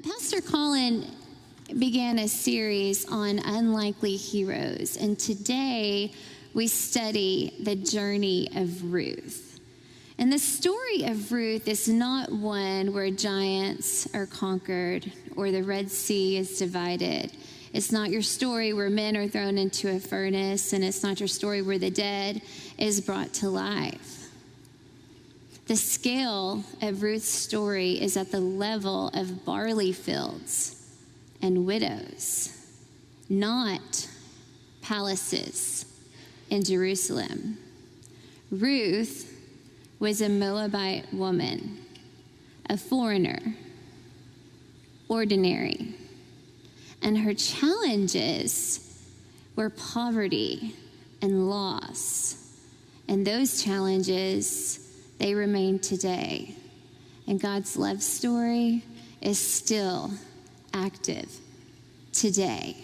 Pastor Colin began a series on unlikely heroes, and today we study the journey of Ruth. And the story of Ruth is not one where giants are conquered or the Red Sea is divided. It's not your story where men are thrown into a furnace, and it's not your story where the dead is brought to life. The scale of Ruth's story is at the level of barley fields and widows, not palaces in Jerusalem. Ruth was a Moabite woman, a foreigner, ordinary, and her challenges were poverty and loss. And those challenges, they remain today. And God's love story is still active today.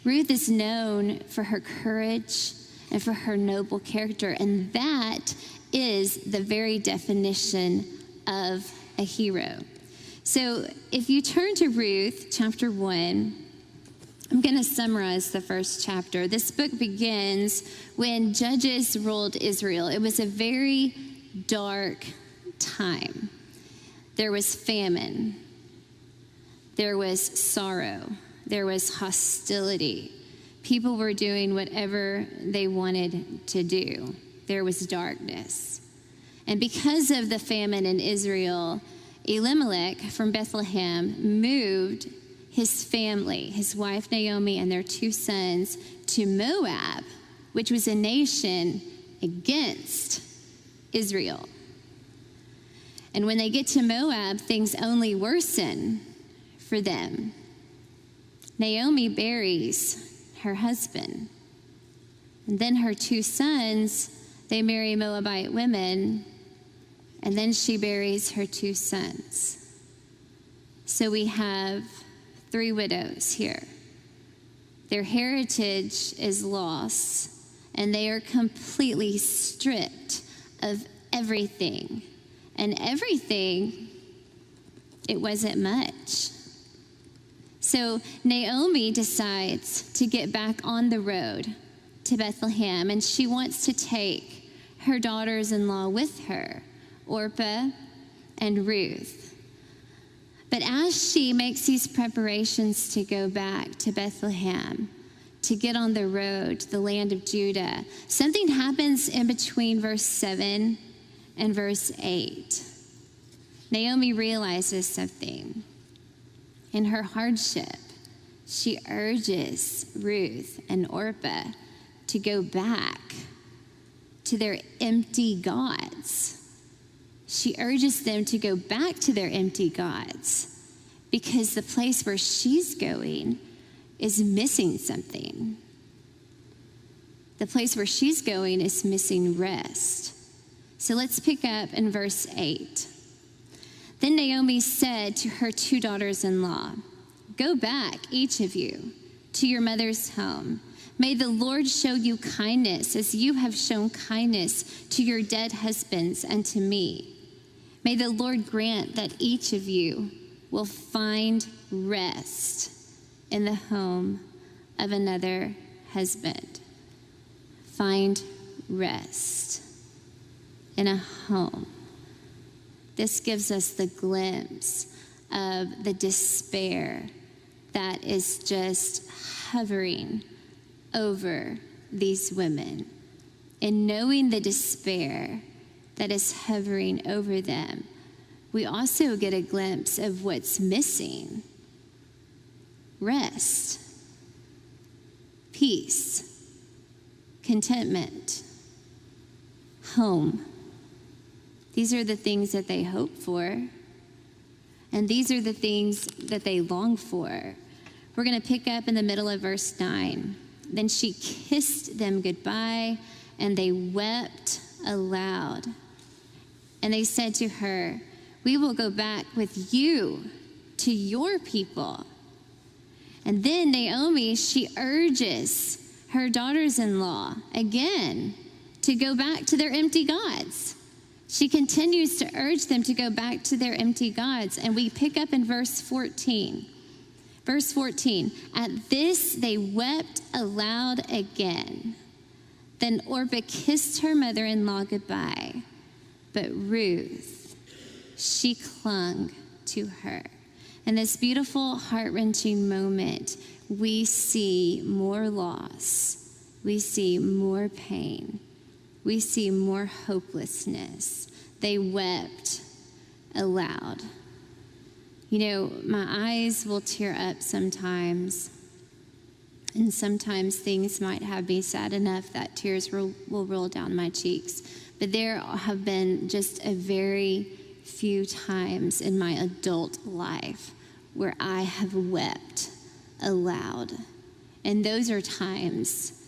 Ruth is known for her courage and for her noble character, and that is the very definition of a hero. So if you turn to Ruth chapter 1, I'm going to summarize the first chapter. This book begins when judges ruled Israel. It was a very dark time. There was famine. There was sorrow. There was hostility. People were doing whatever they wanted to do. There was darkness. And because of the famine in Israel, Elimelech from Bethlehem moved his family, his wife Naomi and their 2 sons, to Moab, which was a nation against Israel. And when they get to Moab, things only worsen for them. Naomi buries her husband. And then her 2 sons, they marry Moabite women, and then she buries her 2 sons. So we have 3 widows here. Their heritage is lost, and they are completely stripped of everything. And everything, it wasn't much. So Naomi decides to get back on the road to Bethlehem, and she wants to take her daughters-in-law with her, Orpah and Ruth. But as she makes these preparations to go back to Bethlehem, to get on the road to the land of Judah, something happens in between verse 7 and verse 8. Naomi realizes something. In her hardship, she urges Ruth and Orpah to go back to their empty gods. She urges them to go back to their empty gods because the place where she's going is missing something. The place where she's going is missing rest. So let's pick up in verse 8. Then Naomi said to her 2 daughters-in-law, "Go back, each of you, to your mother's home. May the Lord show you kindness as you have shown kindness to your dead husbands and to me. May the Lord grant that each of you will find rest in the home of another husband." Find rest in a home. This gives us the glimpse of the despair that is just hovering over these women. And knowing the despair that is hovering over them, we also get a glimpse of what's missing: rest, peace, contentment, home. These are the things that they hope for, and these are the things that they long for. We're going to pick up in the middle of verse 9. Then she kissed them goodbye, and they wept aloud. And they said to her, "We will go back with you to your people." And then Naomi, she urges her daughters-in-law again to go back to their empty gods. She continues to urge them to go back to their empty gods. And we pick up in verse 14. Verse 14, at this they wept aloud again. Then Orpah kissed her mother-in-law goodbye. But Ruth, she clung to her. In this beautiful, heart-wrenching moment, we see more loss. We see more pain. We see more hopelessness. They wept aloud. You know, my eyes will tear up sometimes. And sometimes things might have me sad enough that tears will roll down my cheeks. But there have been just a very few times in my adult life where I have wept aloud. And those are times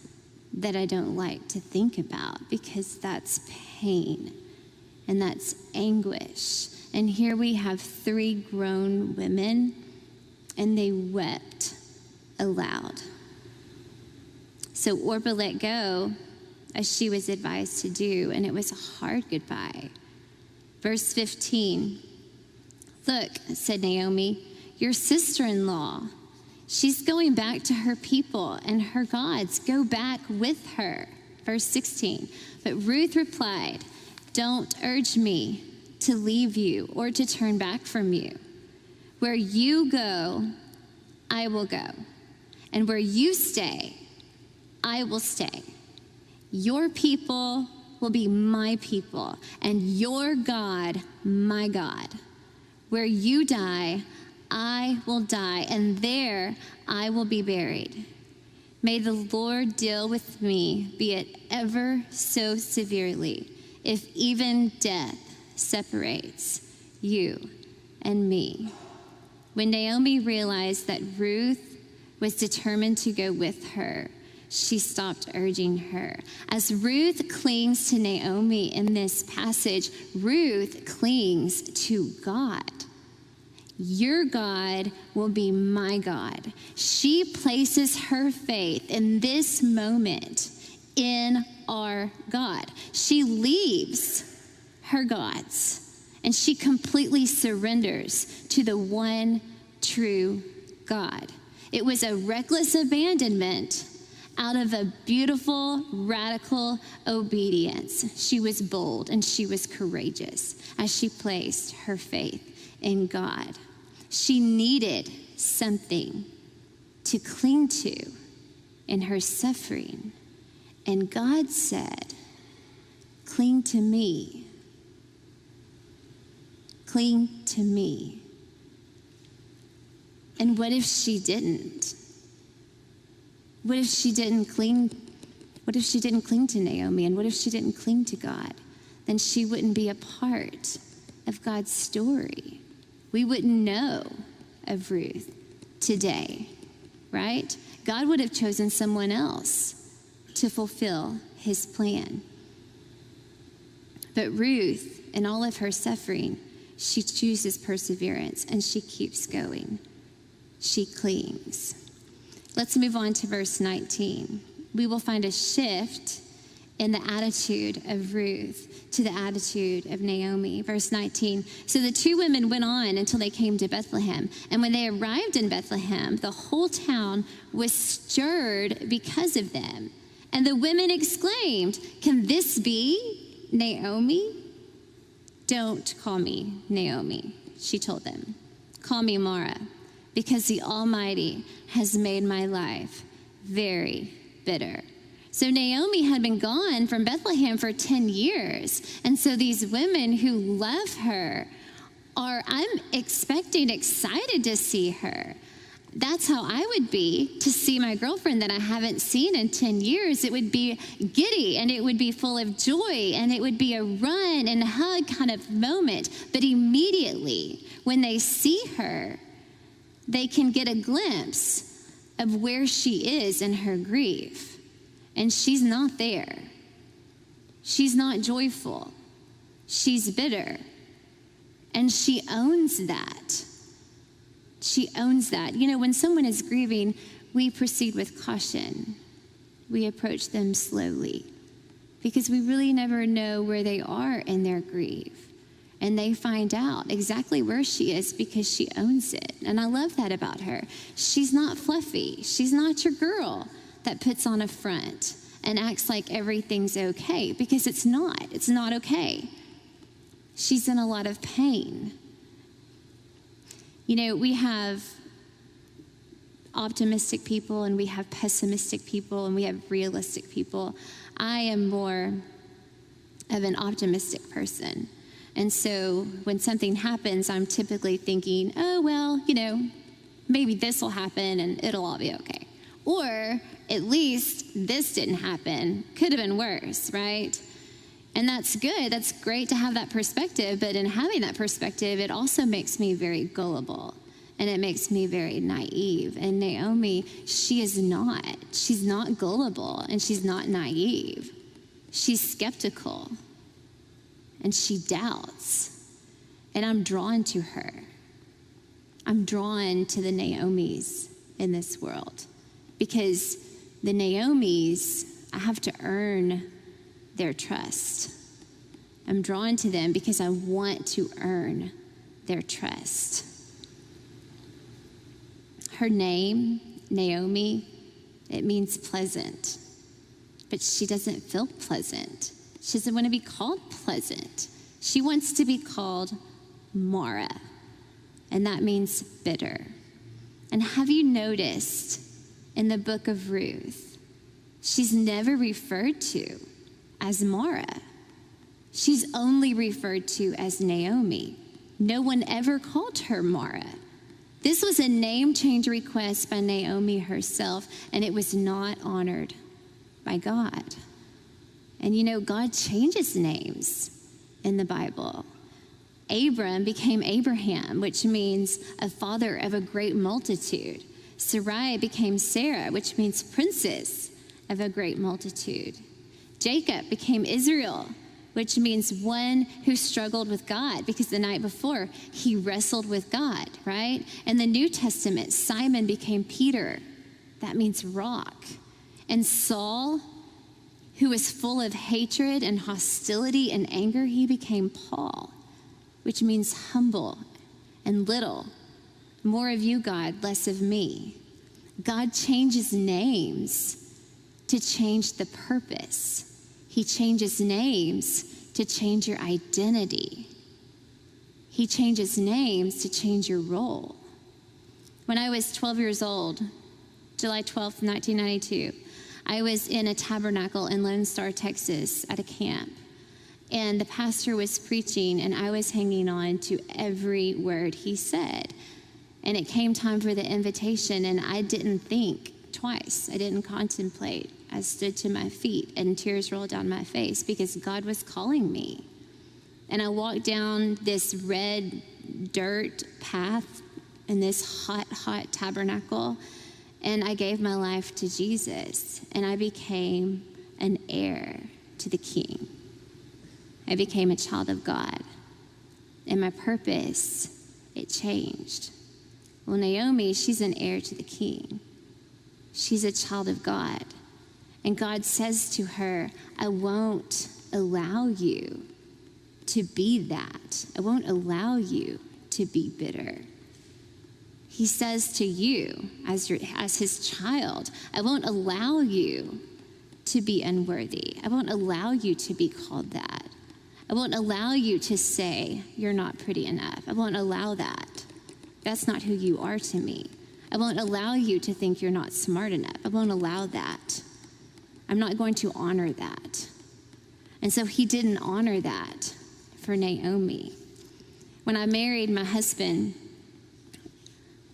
that I don't like to think about because that's pain and that's anguish. And here we have 3 grown women, and they wept aloud. So Orpah let go as she was advised to do, and it was a hard goodbye. Verse 15, look, said Naomi, your sister-in-law, she's going back to her people and her gods. Go back with her. Verse 16, but Ruth replied, don't urge me to leave you or to turn back from you. Where you go, I will go. And where you stay, I will stay. Your people will be my people, and your God, my God. Where you die, I will die, and there I will be buried. May the Lord deal with me, be it ever so severely, if even death separates you and me. When Naomi realized that Ruth was determined to go with her, she stopped urging her. As Ruth clings to Naomi in this passage, Ruth clings to God. Your God will be my God. She places her faith in this moment in our God. She leaves her gods and she completely surrenders to the one true God. It was a reckless abandonment out of a beautiful, radical obedience. She was bold and she was courageous as she placed her faith in God. She needed something to cling to in her suffering. And God said, cling to me. Cling to me. And what if she didn't? What if she didn't cling? What if she didn't cling to Naomi? And what if she didn't cling to God? Then she wouldn't be a part of God's story. We wouldn't know of Ruth today, right? God would have chosen someone else to fulfill his plan. But Ruth, in all of her suffering, she chooses perseverance and she keeps going. She clings. Let's move on to verse 19. We will find a shift in the attitude of Ruth to the attitude of Naomi. Verse 19, so the 2 women went on until they came to Bethlehem. And when they arrived in Bethlehem, the whole town was stirred because of them. And the women exclaimed, can this be Naomi? Don't call me Naomi, she told them. Call me Mara, because the Almighty has made my life very bitter. So Naomi had been gone from Bethlehem for 10 years. And so these women who love her I'm expecting, excited to see her. That's how I would be to see my girlfriend that I haven't seen in 10 years. It would be giddy and it would be full of joy and it would be a run and hug kind of moment. But immediately when they see her, they can get a glimpse of where she is in her grief. And she's not there. She's not joyful. She's bitter. And she owns that. She owns that. You know, when someone is grieving, we proceed with caution. We approach them slowly. because we really never know where they are in their grief. And they find out exactly where she is because she owns it. And I love that about her. She's not fluffy. She's not your girl that puts on a front and acts like everything's okay, because it's not. It's not okay. She's in a lot of pain. You know, we have optimistic people and we have pessimistic people and we have realistic people. I am more of an optimistic person. And so when something happens, I'm typically thinking, oh, well, you know, maybe this will happen and it'll all be okay. Or at least this didn't happen. Could have been worse, right? And that's good. That's great to have that perspective. But in having that perspective, it also makes me very gullible. And it makes me very naive. And Naomi, she is not. She's not gullible and she's not naive. She's skeptical. And she doubts. And I'm drawn to her. I'm drawn to the Naomis in this world. Because the Naomis, I have to earn their trust. I'm drawn to them because I want to earn their trust. Her name, Naomi, it means pleasant. But she doesn't feel pleasant. She doesn't want to be called pleasant. She wants to be called Mara, and that means bitter. And have you noticed in the book of Ruth, she's never referred to as Mara. She's only referred to as Naomi. No one ever called her Mara. This was a name change request by Naomi herself, and it was not honored by God. And you know, God changes names in the Bible. Abram became Abraham, which means a father of a great multitude. Sarai became Sarah, which means princess of a great multitude. Jacob became Israel, which means one who struggled with God, because the night before he wrestled with God, right? In the New Testament, Simon became Peter. That means rock. And Saul, who was full of hatred and hostility and anger, he became Paul, which means humble and little. More of you, God, less of me. God changes names to change the purpose. He changes names to change your identity. He changes names to change your role. When I was 12 years old, July 12th, 1992, I was in a tabernacle in Lone Star, Texas at a camp. And the pastor was preaching, and I was hanging on to every word he said. And it came time for the invitation, and I didn't think twice. I didn't contemplate. I stood to my feet, and tears rolled down my face because God was calling me. And I walked down this red dirt path in this hot, hot tabernacle, and I gave my life to Jesus, and I became an heir to the King. I became a child of God, and my purpose, it changed. Well, Naomi, she's an heir to the King. She's a child of God, and God says to her, I won't allow you to be that. I won't allow you to be bitter. He says to you, as his child, I won't allow you to be unworthy. I won't allow you to be called that. I won't allow you to say you're not pretty enough. I won't allow that. That's not who you are to me. I won't allow you to think you're not smart enough. I won't allow that. I'm not going to honor that. And so he didn't honor that for Naomi. When I married my husband,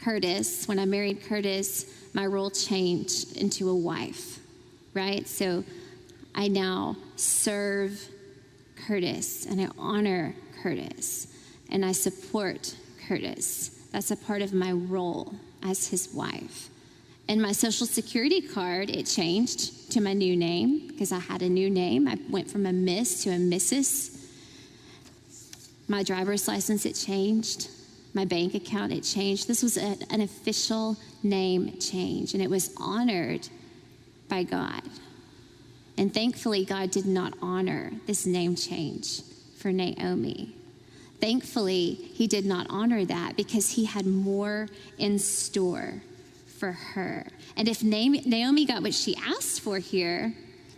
Curtis, when I married Curtis, my role changed into a wife, right? So I now serve Curtis, and I honor Curtis, and I support Curtis. That's a part of my role as his wife. And my Social Security card, it changed to my new name because I had a new name. I went from a Miss to a Mrs. My driver's license, it changed. My bank account, it changed. This was an official name change, and it was honored by God. And thankfully, God did not honor this name change for Naomi. Thankfully, he did not honor that because he had more in store for her. And if Naomi got what she asked for here,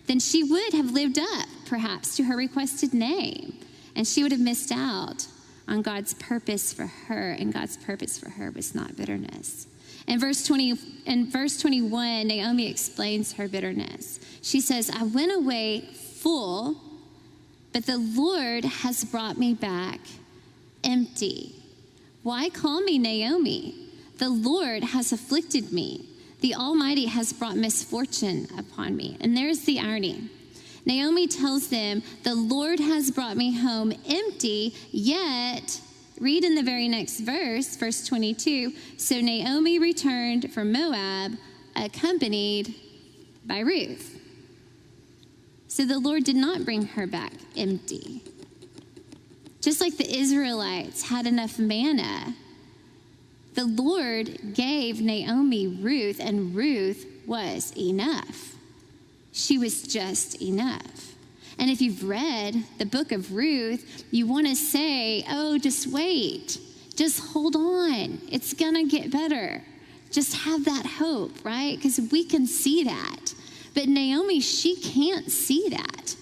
then she would have lived up, perhaps, to her requested name. And she would have missed out on God's purpose for her. And God's purpose for her was not bitterness. In verse 21, Naomi explains her bitterness. She says, I went away full, but the Lord has brought me back empty. Why call me Naomi? The Lord has afflicted me. The Almighty has brought misfortune upon me. And there's the irony. Naomi tells them, the Lord has brought me home empty, yet, read in the very next verse, verse 22, so Naomi returned from Moab, accompanied by Ruth. So the Lord did not bring her back empty. Just like the Israelites had enough manna, the Lord gave Naomi Ruth, and Ruth was enough. She was just enough. And if you've read the book of Ruth, you want to say, oh, just wait. Just hold on. It's going to get better. Just have that hope, right? Because we can see that. But Naomi, she can't see that.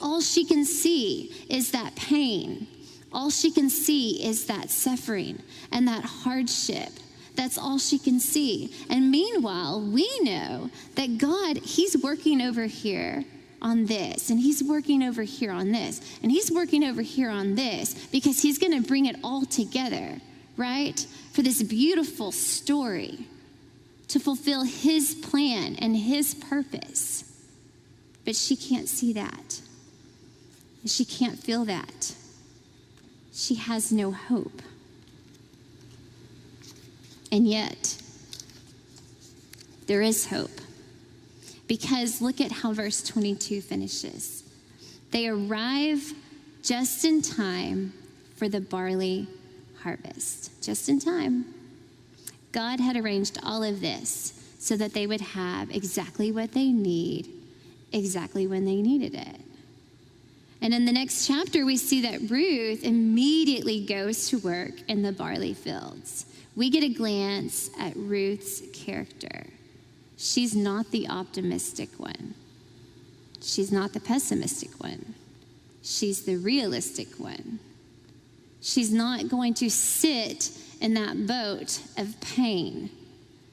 All she can see is that pain. All she can see is that suffering and that hardship. That's all she can see. And meanwhile, we know that God, he's working over here on this, and he's working over here on this, and he's working over here on this, because he's going to bring it all together, right? For this beautiful story to fulfill his plan and his purpose. But she can't see that. She can't feel that. She has no hope. And yet, there is hope. Because look at how verse 22 finishes. They arrive just in time for the barley harvest. Just in time. God had arranged all of this so that they would have exactly what they need, exactly when they needed it. And in the next chapter, we see that Ruth immediately goes to work in the barley fields. We get a glance at Ruth's character. She's not the optimistic one. She's not the pessimistic one. She's the realistic one. She's not going to sit in that boat of pain.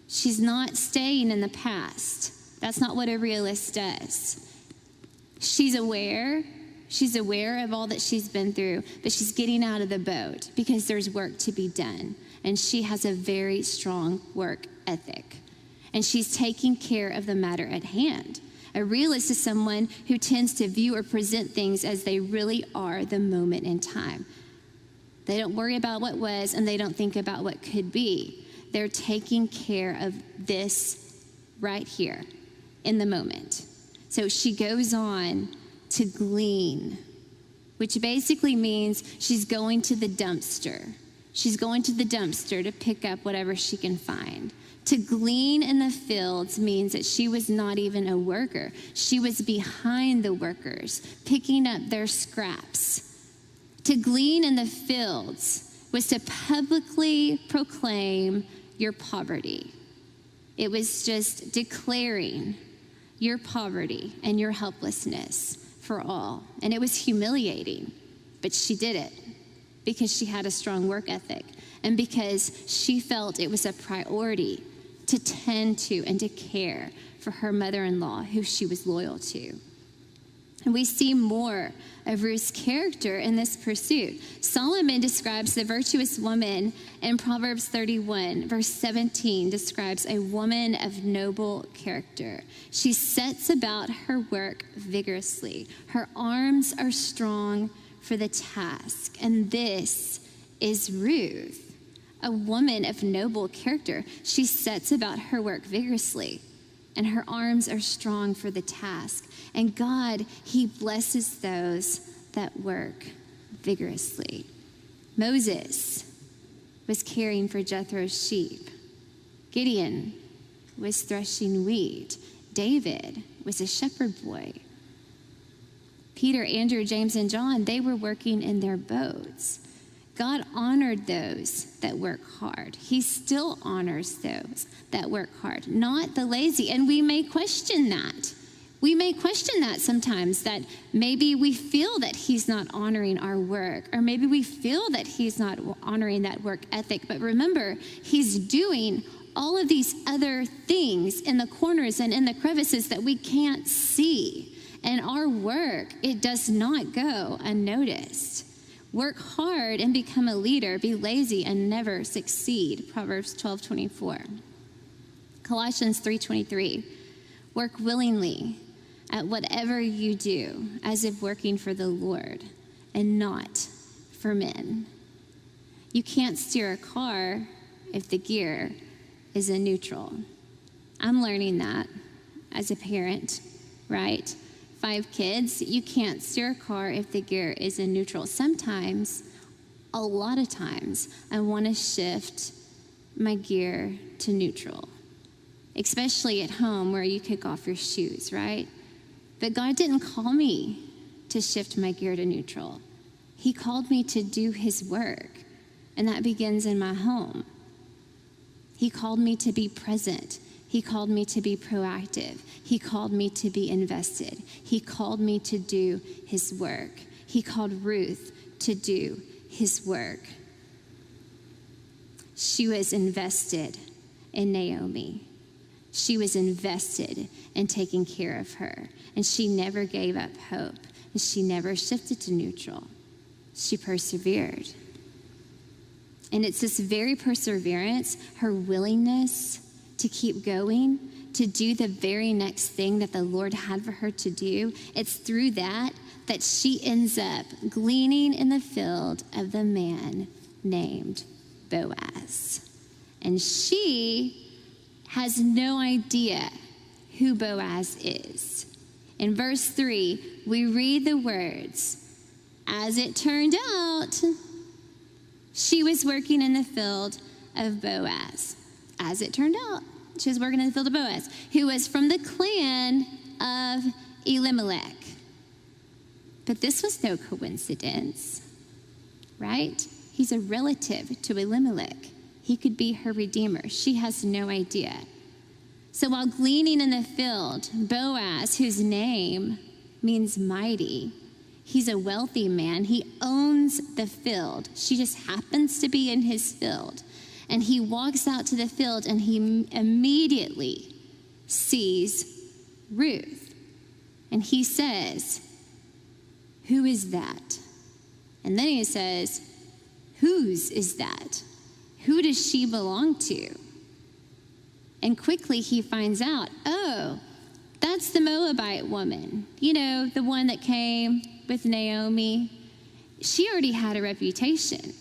She's not staying in the past. That's not what a realist does. She's aware of all that she's been through, but she's getting out of the boat because there's work to be done. And she has a very strong work ethic. And she's taking care of the matter at hand. A realist is someone who tends to view or present things as they really are the moment in time. They don't worry about what was, and they don't think about what could be. They're taking care of this right here in the moment. So she goes on to glean, which basically means she's going to the dumpster. She's going to the dumpster to pick up whatever she can find. To glean in the fields means that she was not even a worker. She was behind the workers, picking up their scraps. To glean in the fields was to publicly proclaim your poverty. It was just declaring your poverty and your helplessness for all. And it was humiliating, but she did it because she had a strong work ethic and because she felt it was a priority to tend to and to care for her mother-in-law, who she was loyal to. And we see more of Ruth's character in this pursuit. Solomon describes the virtuous woman in Proverbs 31, verse 17, describes a woman of noble character. She sets about her work vigorously. Her arms are strong for the task. And this is Ruth, a woman of noble character. She sets about her work vigorously, and her arms are strong for the task. And God, he blesses those that work vigorously. Moses was caring for Jethro's sheep. Gideon was threshing wheat. David was a shepherd boy. Peter, Andrew, James, and John, they were working in their boats. God honored those that work hard. He still honors those that work hard, not the lazy. And we may question that. We may question that sometimes, that maybe we feel that he's not honoring our work, or maybe we feel that he's not honoring that work ethic. But remember, he's doing all of these other things in the corners and in the crevices that we can't see. And our work, it does not go unnoticed. Work hard and become a leader. Be lazy and never succeed. Proverbs 12:24. Colossians 3:23. Work willingly at whatever you do, as if working for the Lord and not for men. You can't steer a car if the gear is in neutral. I'm learning that as a parent, right? 5 kids, you can't steer a car if the gear is in neutral. Sometimes, a lot of times, I want to shift my gear to neutral, especially at home where you kick off your shoes, right? But God didn't call me to shift my gear to neutral. He called me to do his work, and that begins in my home. He called me to be present. He called me to be proactive. He called me to be invested. He called me to do his work. He called Ruth to do his work. She was invested in Naomi. She was invested in taking care of her. And she never gave up hope. And she never shifted to neutral. She persevered. And it's this very perseverance, her willingness to keep going, to do the very next thing that the Lord had for her to do. It's through that she ends up gleaning in the field of the man named Boaz. And she has no idea who Boaz is. In verse 3, we read the words, "As it turned out, she was working in the field of Boaz." As it turned out, she was working in the field of Boaz, who was from the clan of Elimelech. But this was no coincidence, right? He's a relative to Elimelech. He could be her redeemer. She has no idea. So while gleaning in the field, Boaz, whose name means mighty, he's a wealthy man. He owns the field. She just happens to be in his field. And he walks out to the field and he immediately sees Ruth. And he says, "Who is that?" And then he says, "Whose is that? Who does she belong to?" And quickly he finds out, oh, that's the Moabite woman. You know, the one that came with Naomi. She already had a reputation.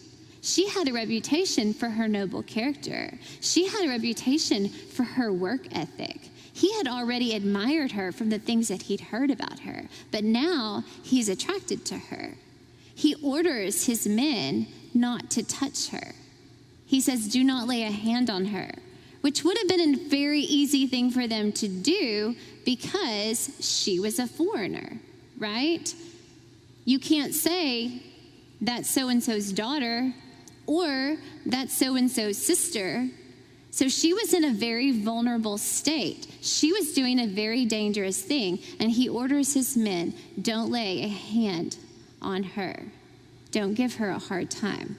She had a reputation for her noble character. She had a reputation for her work ethic. He had already admired her from the things that he'd heard about her, but now he's attracted to her. He orders his men not to touch her. He says, "Do not lay a hand on her," which would have been a very easy thing for them to do because she was a foreigner, right? You can't say that's so-and-so's daughter or that's so-and-so's sister. So she was in a very vulnerable state. She was doing a very dangerous thing, and he orders his men, don't lay a hand on her. Don't give her a hard time.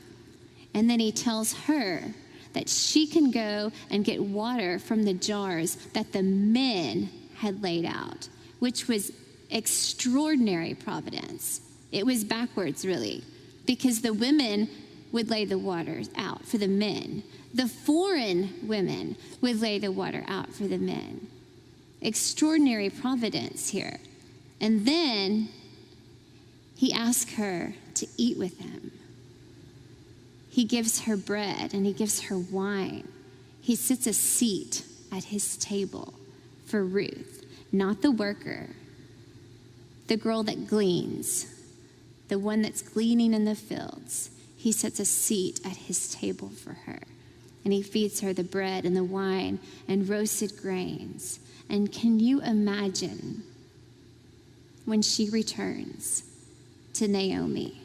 And then he tells her that she can go and get water from the jars that the men had laid out, which was extraordinary providence. It was backwards, really, because the women would lay the water out for the men. The foreign women would lay the water out for the men. Extraordinary providence here. And then he asks her to eat with him. He gives her bread and he gives her wine. He sits a seat at his table for Ruth, not the worker, the girl that gleans, the one that's gleaning in the fields. He sets a seat at his table for her. And he feeds her the bread and the wine and roasted grains. And can you imagine when she returns to Naomi,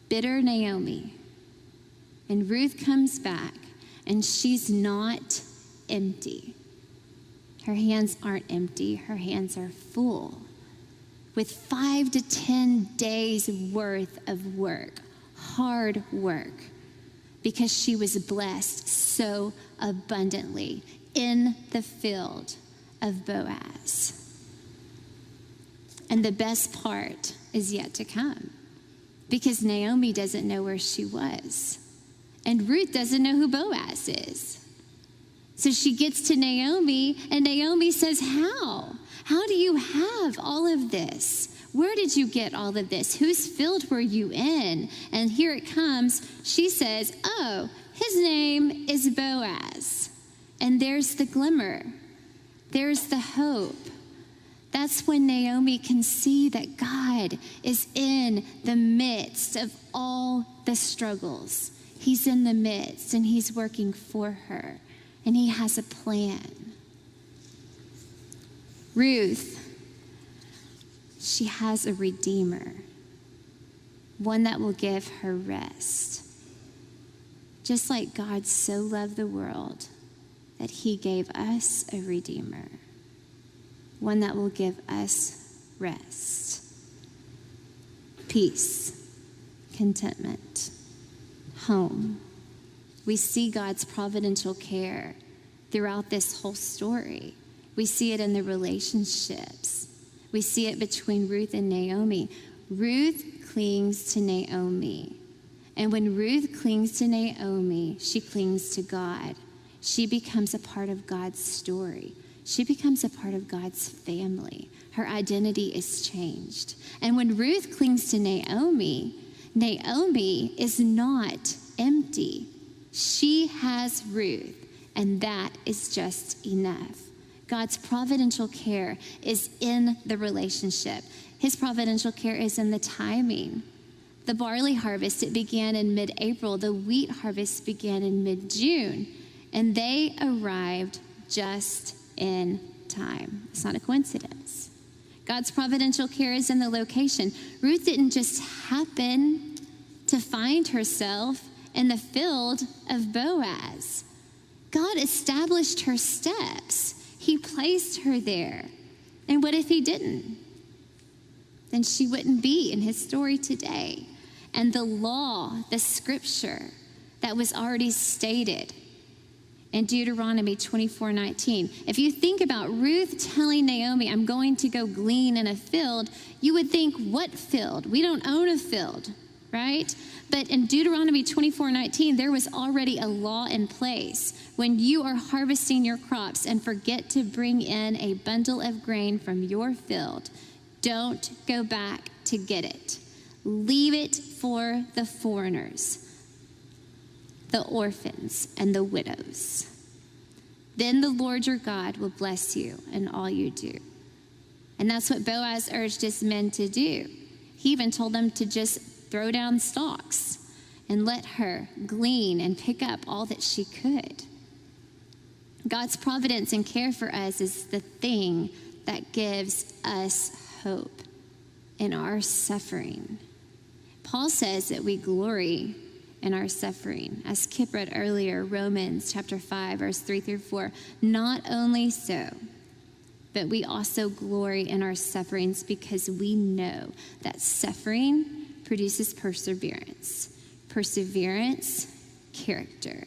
bitter Naomi. And Ruth comes back, and she's not empty. Her hands aren't empty. Her hands are full with 5 to 10 days worth of work, hard work, because she was blessed so abundantly in the field of Boaz. And the best part is yet to come, because Naomi doesn't know where she was, and Ruth doesn't know who Boaz is. So she gets to Naomi, and Naomi says, how? How do you have all of this? Where did you get all of this? Whose field were you in? And here it comes. She says, oh, his name is Boaz. And there's the glimmer. There's the hope. That's when Naomi can see that God is in the midst of all the struggles. He's in the midst, and he's working for her, and he has a plan. Ruth, she has a redeemer, one that will give her rest. Just like God so loved the world that he gave us a redeemer, one that will give us rest, peace, contentment, home. We see God's providential care throughout this whole story. We see it in the relationships. We see it between Ruth and Naomi. Ruth clings to Naomi. And when Ruth clings to Naomi, she clings to God. She becomes a part of God's story. She becomes a part of God's family. Her identity is changed. And when Ruth clings to Naomi, Naomi is not empty. She has Ruth, and that is just enough. God's providential care is in the relationship. His providential care is in the timing. The barley harvest, it began in mid-April. The wheat harvest began in mid-June, and they arrived just in time. It's not a coincidence. God's providential care is in the location. Ruth didn't just happen to find herself in the field of Boaz. God established her steps. He placed her there. And what if he didn't? Then she wouldn't be in his story today. And the law, the scripture that was already stated in Deuteronomy 24:19. If you think about Ruth telling Naomi, I'm going to go glean in a field, you would think, what field? We don't own a field, right? But in Deuteronomy 24:19, there was already a law in place. When you are harvesting your crops and forget to bring in a bundle of grain from your field, don't go back to get it. Leave it for the foreigners, the orphans, and the widows. Then the Lord your God will bless you in all you do. And that's what Boaz urged his men to do. He even told them to just throw down stalks and let her glean and pick up all that she could. God's providence and care for us is the thing that gives us hope in our suffering. Paul says that we glory in our suffering. As Kip read earlier, Romans chapter 5, verse 3-4. Not only so, but we also glory in our sufferings because we know that suffering produces perseverance. Perseverance, character.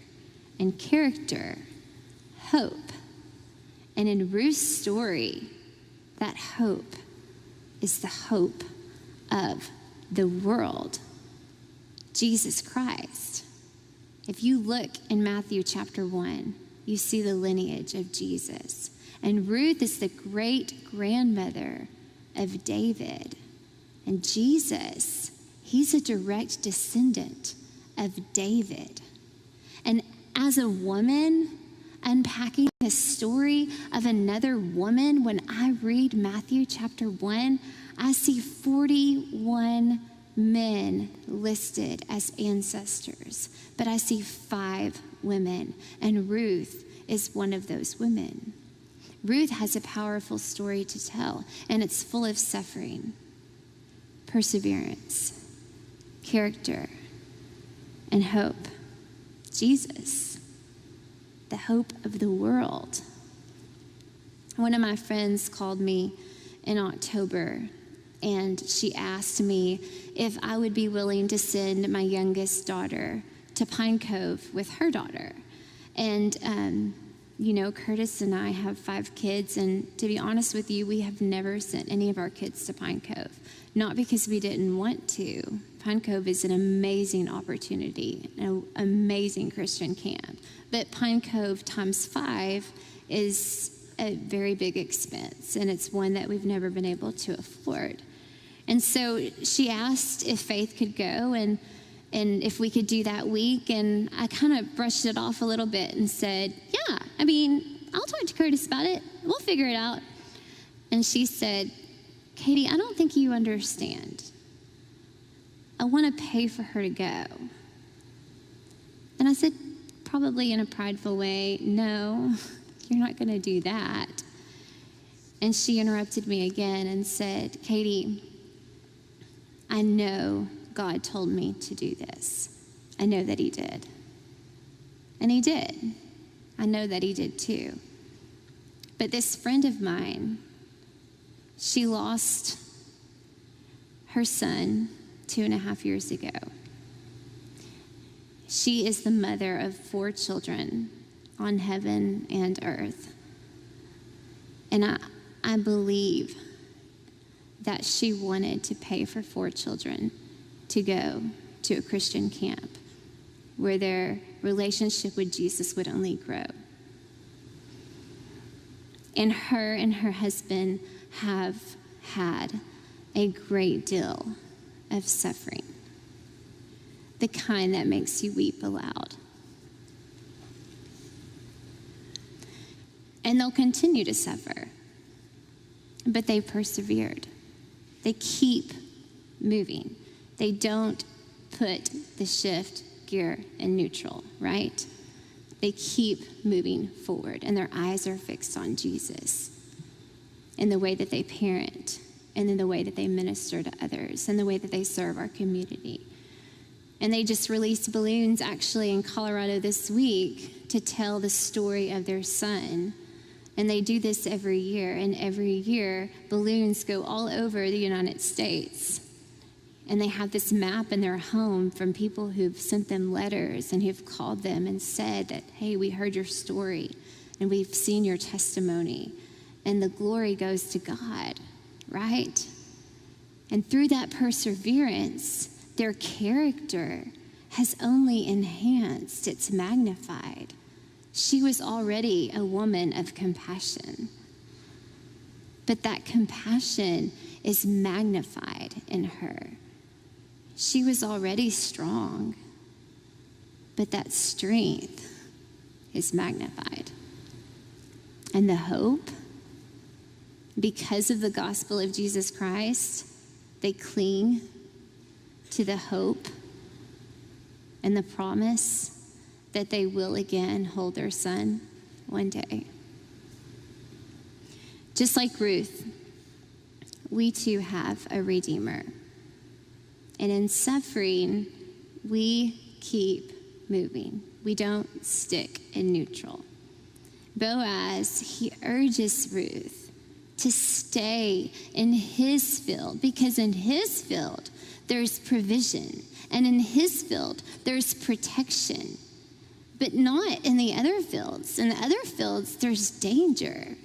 And character, hope. And in Ruth's story, that hope is the hope of the world, Jesus Christ. If you look in Matthew chapter 1, you see the lineage of Jesus. And Ruth is the great grandmother of David. And Jesus, he's a direct descendant of David. And as a woman, unpacking the story of another woman, when I read Matthew chapter 1, I see 41 men listed as ancestors, but I see 5 women, and Ruth is one of those women. Ruth has a powerful story to tell, and it's full of suffering, perseverance, character, and hope. Jesus, the hope of the world. One of my friends called me in October, and she asked me if I would be willing to send my youngest daughter to Pine Cove with her daughter. And, Curtis and I have 5 kids, and to be honest with you, we have never sent any of our kids to Pine Cove. Not because we didn't want to. Pine Cove is an amazing opportunity, an amazing Christian camp. But Pine Cove times 5 is a very big expense, and it's one that we've never been able to afford. And so she asked if Faith could go and if we could do that week, and I kind of brushed it off a little bit and said, yeah, I'll talk to Curtis about it. We'll figure it out. And she said, Katie, I don't think you understand. I want to pay for her to go. And I said, probably in a prideful way, no, you're not going to do that. And she interrupted me again and said, Katie, I know God told me to do this. I know that he did. And he did. I know that he did too. But this friend of mine, she lost her son 2.5 years ago. She is the mother of 4 children on heaven and earth. And I believe that she wanted to pay for 4 children to go to a Christian camp where their relationship with Jesus would only grow. And her husband have had a great deal of suffering, the kind that makes you weep aloud. And they'll continue to suffer, but they persevered. They keep moving. They don't put the shift gear in neutral, right? They keep moving forward, and their eyes are fixed on Jesus in the way that they parent, and in the way that they minister to others, and the way that they serve our community. And they just released balloons actually in Colorado this week to tell the story of their son. And they do this every year, and every year balloons go all over the United States. And they have this map in their home from people who've sent them letters and who've called them and said that, hey, we heard your story and we've seen your testimony. And the glory goes to God, right? And through that perseverance, their character has only enhanced, it's magnified. She was already a woman of compassion, but that compassion is magnified in her. She was already strong, but that strength is magnified. And the hope, because of the gospel of Jesus Christ, they cling to the hope and the promise that they will again hold their son one day. Just like Ruth, we too have a Redeemer. And in suffering, we keep moving. We don't stick in neutral. Boaz, he urges Ruth to stay in his field, because in his field, there's provision. And in his field, there's protection. But not in the other fields. In the other fields, there's danger.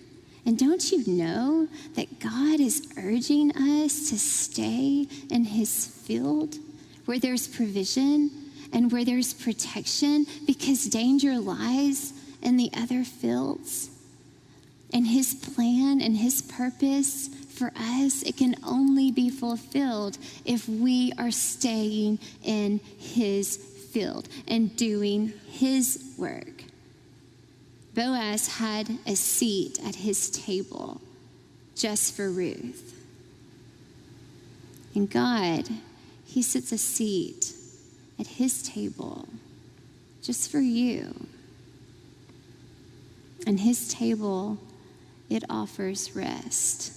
And don't you know that God is urging us to stay in his field where there's provision and where there's protection, because danger lies in the other fields? And his plan and his purpose for us, it can only be fulfilled if we are staying in his field and doing his work. Boaz had a seat at his table just for Ruth. And God, he sits a seat at his table just for you. And his table it offers rest,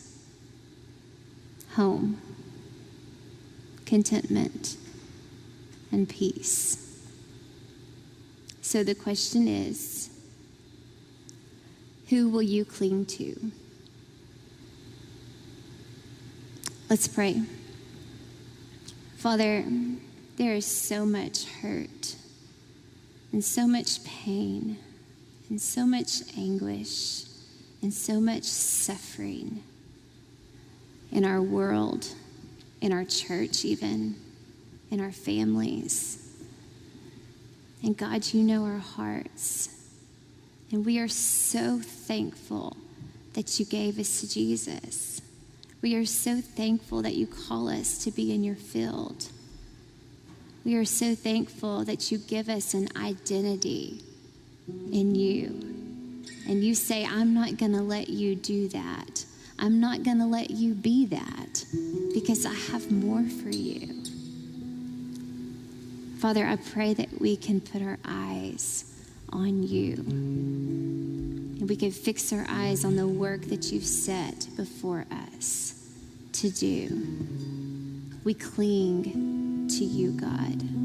home, contentment, and peace. So the question is, who will you cling to? Let's pray. Father, there is so much hurt and so much pain and so much anguish and so much suffering in our world, in our church even, in our families. And God, you know our hearts. And we are so thankful that you gave us Jesus. We are so thankful that you call us to be in your field. We are so thankful that you give us an identity in you. And you say, I'm not going to let you do that. I'm not going to let you be that because I have more for you. Father, I pray that we can put our eyes on you. And we can fix our eyes on the work that you've set before us to do. We cling to you, God.